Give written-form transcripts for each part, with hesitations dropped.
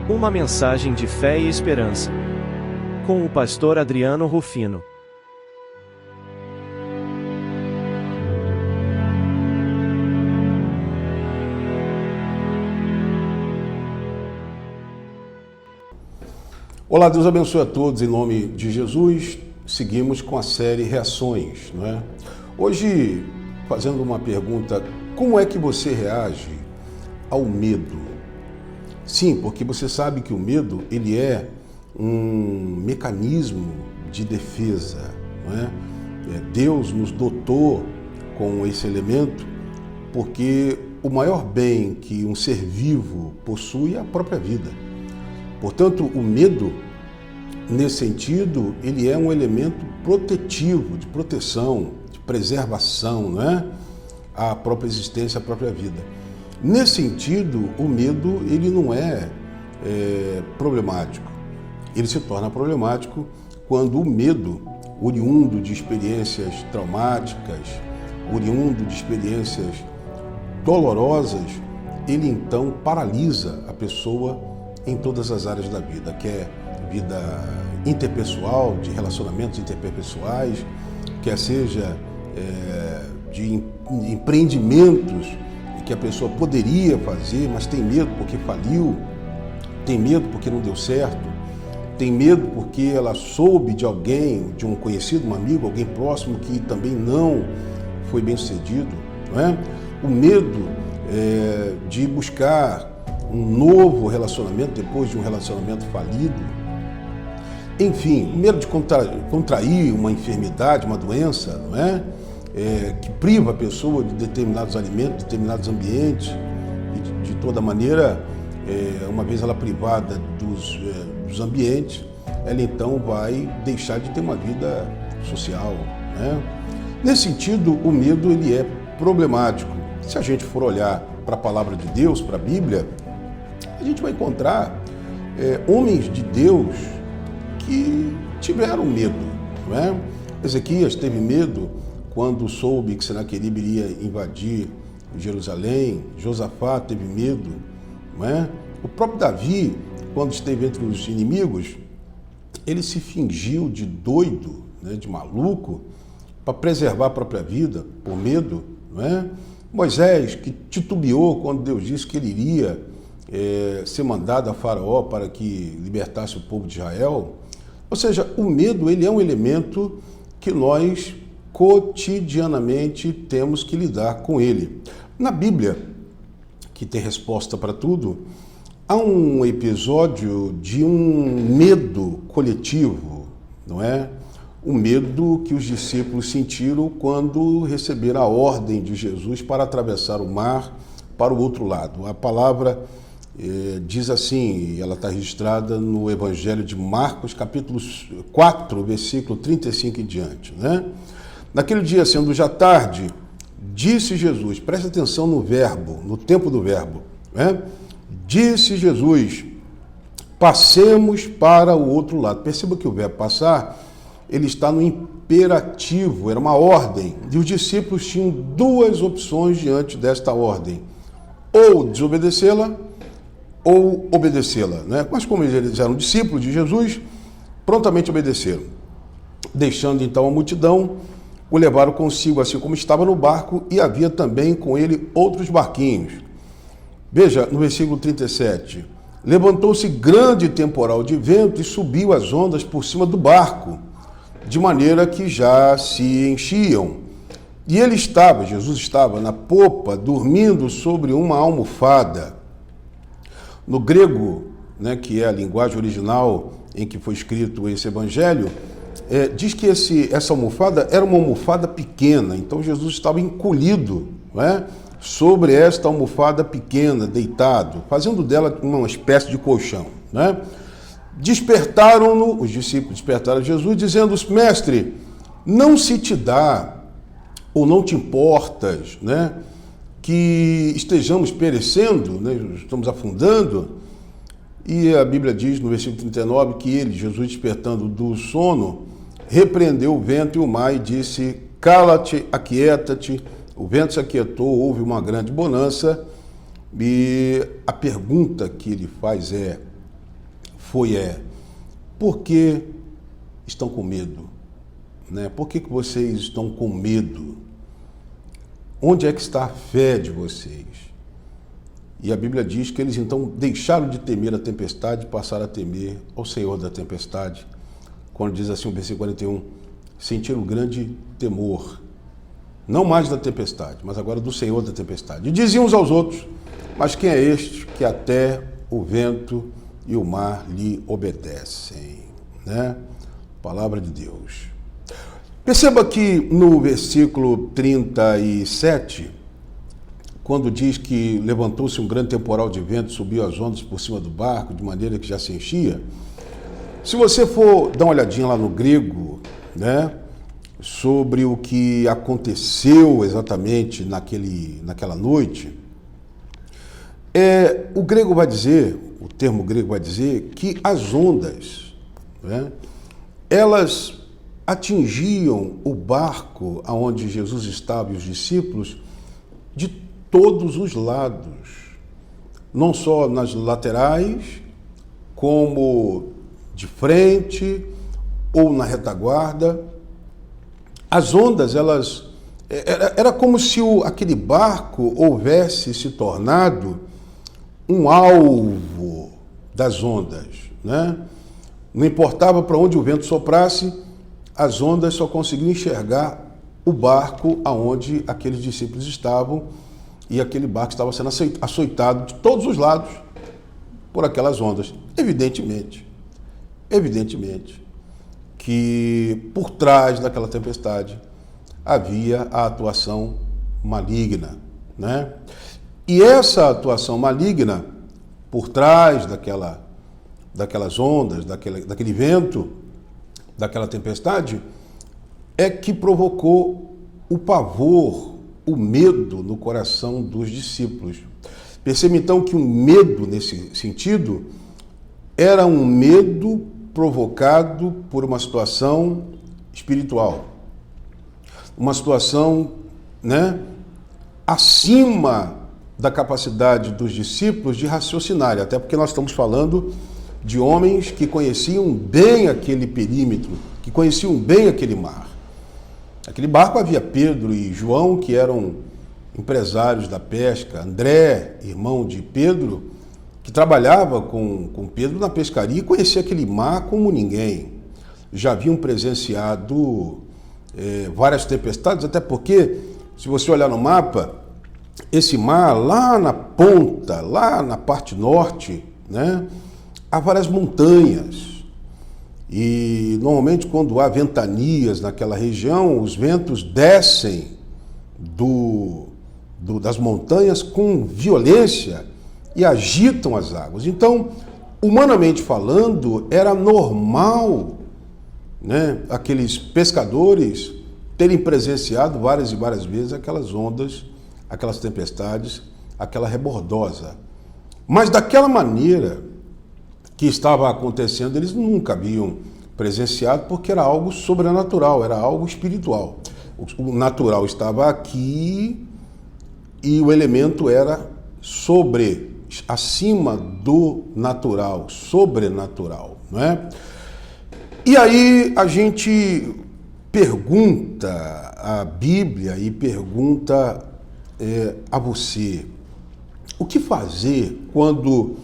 Uma mensagem de fé e esperança. Com o pastor Adriano Rufino. Olá, Deus abençoe a todos em nome de Jesus. Seguimos com a série Reações, não é? Hoje, fazendo uma pergunta, como é que você reage ao medo? Sim, porque você sabe que o medo, ele é um mecanismo de defesa, não é? Deus nos dotou com esse elemento porque o maior bem que um ser vivo possui é a própria vida. Portanto, o medo, nesse sentido, ele é um elemento protetivo, de proteção, de preservação, não é? A própria existência, a própria vida. Nesse sentido, o medo, ele não é problemático. Ele se torna problemático quando o medo, oriundo de experiências traumáticas, oriundo de experiências dolorosas, ele então paralisa a pessoa em todas as áreas da vida, quer vida interpessoal, de relacionamentos interpessoais, quer seja de empreendimentos que a pessoa poderia fazer, mas tem medo porque faliu, tem medo porque não deu certo, tem medo porque ela soube de alguém, de um conhecido, um amigo, alguém próximo que também não foi bem sucedido, não é? O medo de buscar um novo relacionamento depois de um relacionamento falido. Enfim, o medo de contrair uma enfermidade, uma doença, não é? Que priva a pessoa de determinados alimentos, determinados ambientes, e de toda maneira, uma vez ela privada dos ambientes, ela então vai deixar de ter uma vida social, né? Nesse sentido, o medo ele é problemático. Se a gente for olhar para a palavra de Deus, para a Bíblia, a gente vai encontrar homens de Deus que tiveram medo, não é? Ezequias teve medo quando soube que Senaqueribe iria invadir Jerusalém. Josafá teve medo, não é? O próprio Davi, quando esteve entre os inimigos, ele se fingiu de doido, né, de maluco, para preservar a própria vida, por medo, não é? Moisés, que titubeou quando Deus disse que ele iria ser mandado a Faraó para que libertasse o povo de Israel. Ou seja, o medo ele é um elemento que nós cotidianamente temos que lidar com ele. Na Bíblia, que tem resposta para tudo, há um episódio de um medo coletivo, não é? O medo que os discípulos sentiram quando receberam a ordem de Jesus para atravessar o mar para o outro lado. A palavra diz assim, ela está registrada no Evangelho de Marcos, capítulo 4, versículo 35 em diante, né? Naquele dia, sendo já tarde, disse Jesus, preste atenção no verbo, no tempo do verbo, né? Disse Jesus, passemos para o outro lado. Perceba que o verbo passar, ele está no imperativo, era uma ordem, e os discípulos tinham duas opções diante desta ordem, ou desobedecê-la, ou obedecê-la, né? Mas como eles eram discípulos de Jesus, prontamente obedeceram. Deixando então a multidão, o levaram consigo, assim como estava no barco, e havia também com ele outros barquinhos. Veja, no versículo 37, levantou-se grande temporal de vento e subiu as ondas por cima do barco, de maneira que já se enchiam. E Jesus estava na popa, dormindo sobre uma almofada. No grego, né, que é a linguagem original em que foi escrito esse evangelho, diz que essa almofada era uma almofada pequena, então Jesus estava encolhido, não é, sobre esta almofada pequena, deitado, fazendo dela uma espécie de colchão, né? Despertaram-no, os discípulos despertaram Jesus, dizendo, mestre, não se te dá, ou não te importas, né, que estejamos perecendo, né, estamos afundando. E a Bíblia diz no versículo 39 que ele, Jesus, despertando do sono, repreendeu o vento e o mar e disse, cala-te, aquieta-te. O vento se aquietou, houve uma grande bonança. E a pergunta que ele faz é, por que estão com medo? Né? Por que vocês estão com medo? Onde é que está a fé de vocês? E a Bíblia diz que eles então deixaram de temer a tempestade e passaram a temer ao Senhor da tempestade. Quando diz assim o versículo 41, sentiram grande temor, não mais da tempestade, mas agora do Senhor da tempestade. E diziam uns aos outros, mas quem é este que até o vento e o mar lhe obedecem? Né? Palavra de Deus. Perceba que no versículo 37, quando diz que levantou-se um grande temporal de vento, subiu as ondas por cima do barco, de maneira que já se enchia. Se você for dar uma olhadinha lá no grego, né, sobre o que aconteceu exatamente naquela noite, o grego vai dizer, o termo grego vai dizer que as ondas, né, elas atingiam o barco aonde Jesus estava e os discípulos de todos os lados, não só nas laterais, como de frente ou na retaguarda. As ondas, era como se aquele barco houvesse se tornado um alvo das ondas, né? Não importava para onde o vento soprasse, as ondas só conseguiam enxergar o barco aonde aqueles discípulos estavam, e aquele barco estava sendo açoitado de todos os lados por aquelas ondas. Evidentemente que por trás daquela tempestade havia a atuação maligna, né? E essa atuação maligna, por trás daquelas ondas, daquele vento, daquela tempestade, é que provocou o pavor, o medo no coração dos discípulos. Perceba então que o medo, nesse sentido, era um medo provocado por uma situação espiritual. Uma situação, né, acima da capacidade dos discípulos de raciocinar, até porque nós estamos falando de homens que conheciam bem aquele perímetro, que conheciam bem aquele mar. Naquele barco havia Pedro e João, que eram empresários da pesca, André, irmão de Pedro, que trabalhava com Pedro na pescaria e conhecia aquele mar como ninguém. Já haviam presenciado várias tempestades, até porque, se você olhar no mapa, esse mar lá na ponta, lá na parte norte, né, há várias montanhas. E normalmente quando há ventanias naquela região, os ventos descem das montanhas com violência e agitam as águas. Então, humanamente falando, era normal, né, aqueles pescadores terem presenciado várias e várias vezes aquelas ondas, aquelas tempestades, aquela rebordosa. Mas daquela maneira que estava acontecendo, eles nunca haviam presenciado, porque era algo sobrenatural, era algo espiritual. O natural estava aqui e o elemento era acima do natural, sobrenatural, não é? E aí a gente pergunta à Bíblia e pergunta a você, o que fazer quando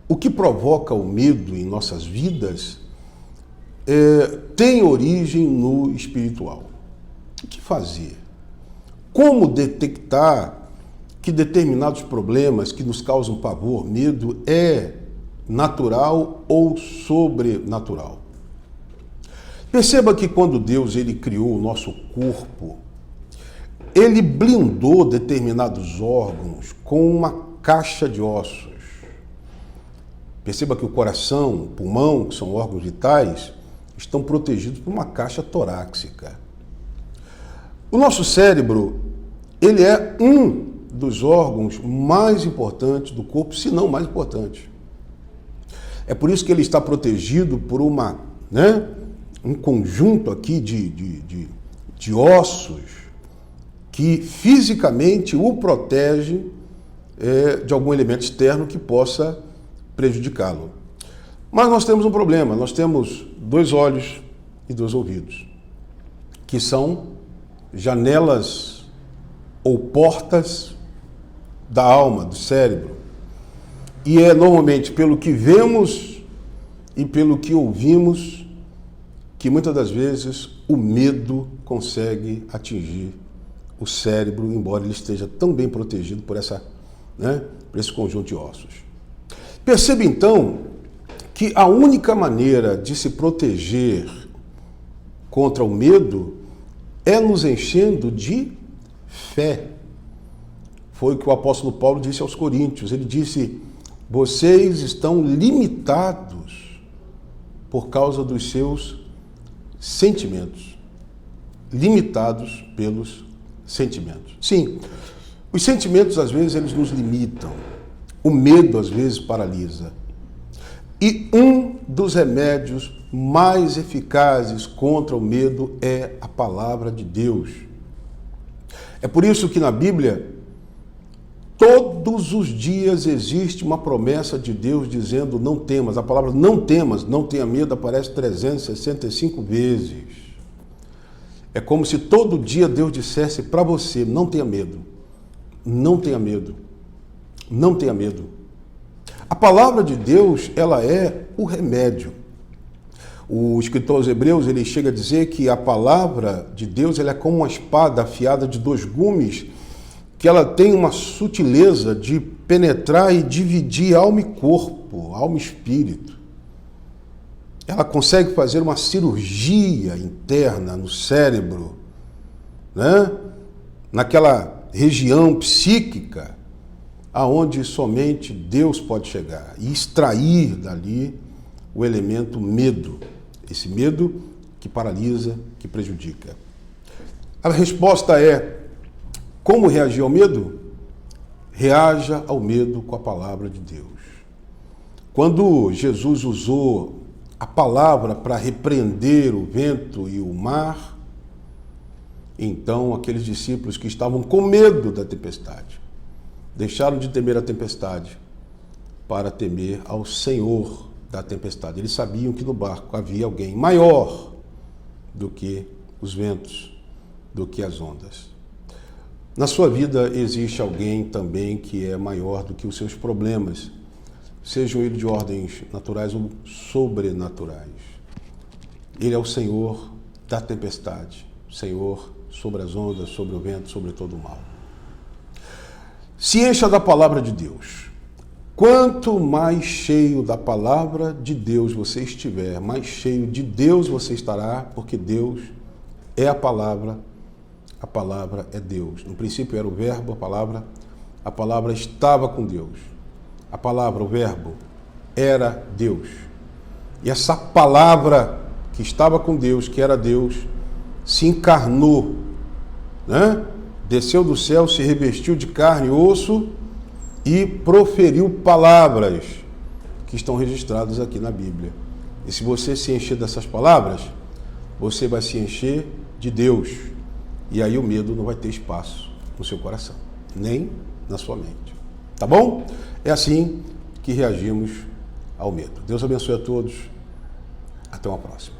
o que provoca o medo em nossas vidas tem origem no espiritual? O que fazer? Como detectar que determinados problemas que nos causam pavor, medo, é natural ou sobrenatural? Perceba que quando Deus ele criou o nosso corpo, ele blindou determinados órgãos com uma caixa de ossos. Perceba que o coração, o pulmão, que são órgãos vitais, estão protegidos por uma caixa torácica. O nosso cérebro, ele é um dos órgãos mais importantes do corpo, se não mais importante. É por isso que ele está protegido por um conjunto aqui de ossos que fisicamente o protege de algum elemento externo que possa prejudicá-lo. Mas nós temos um problema, nós temos 2 olhos e 2 ouvidos, que são janelas ou portas da alma, do cérebro. E é normalmente pelo que vemos e pelo que ouvimos que muitas das vezes o medo consegue atingir o cérebro, embora ele esteja tão bem protegido por por esse conjunto de ossos. Perceba então que a única maneira de se proteger contra o medo é nos enchendo de fé. Foi o que o apóstolo Paulo disse aos Coríntios. Ele disse: vocês estão limitados por causa dos seus sentimentos. Limitados pelos sentimentos. Sim, os sentimentos às vezes eles nos limitam. O medo às vezes paralisa. E um dos remédios mais eficazes contra o medo é a palavra de Deus. É por isso que na Bíblia, todos os dias existe uma promessa de Deus dizendo não temas. A palavra não temas, não tenha medo, aparece 365 vezes. É como se todo dia Deus dissesse para você, não tenha medo, não tenha medo, não tenha medo. A palavra de Deus, ela é o remédio. O escritor aos Hebreus, ele chega a dizer que a palavra de Deus ela é como uma espada afiada de 2 gumes, que ela tem uma sutileza de penetrar e dividir alma e corpo, alma e espírito. Ela consegue fazer uma cirurgia interna no cérebro, naquela região psíquica, aonde somente Deus pode chegar e extrair dali o elemento medo, esse medo que paralisa, que prejudica. A resposta é: como reagir ao medo? Reaja ao medo com a palavra de Deus. Quando Jesus usou a palavra para repreender o vento e o mar, então aqueles discípulos que estavam com medo da tempestade deixaram de temer a tempestade para temer ao Senhor da tempestade. Eles sabiam que no barco havia alguém maior do que os ventos, do que as ondas. Na sua vida existe alguém também que é maior do que os seus problemas, sejam eles de ordens naturais ou sobrenaturais. Ele é o Senhor da tempestade, Senhor sobre as ondas, sobre o vento, sobre todo o mal. Se encha da palavra de Deus. Quanto mais cheio da palavra de Deus você estiver, mais cheio de Deus você estará, porque Deus é a palavra é Deus. No princípio era o verbo, a palavra estava com Deus. A palavra, o verbo, era Deus. E essa palavra que estava com Deus, que era Deus, se encarnou, desceu do céu, se revestiu de carne e osso e proferiu palavras que estão registradas aqui na Bíblia. E se você se encher dessas palavras, você vai se encher de Deus. E aí o medo não vai ter espaço no seu coração, nem na sua mente. Tá bom? É assim que reagimos ao medo. Deus abençoe a todos. Até uma próxima.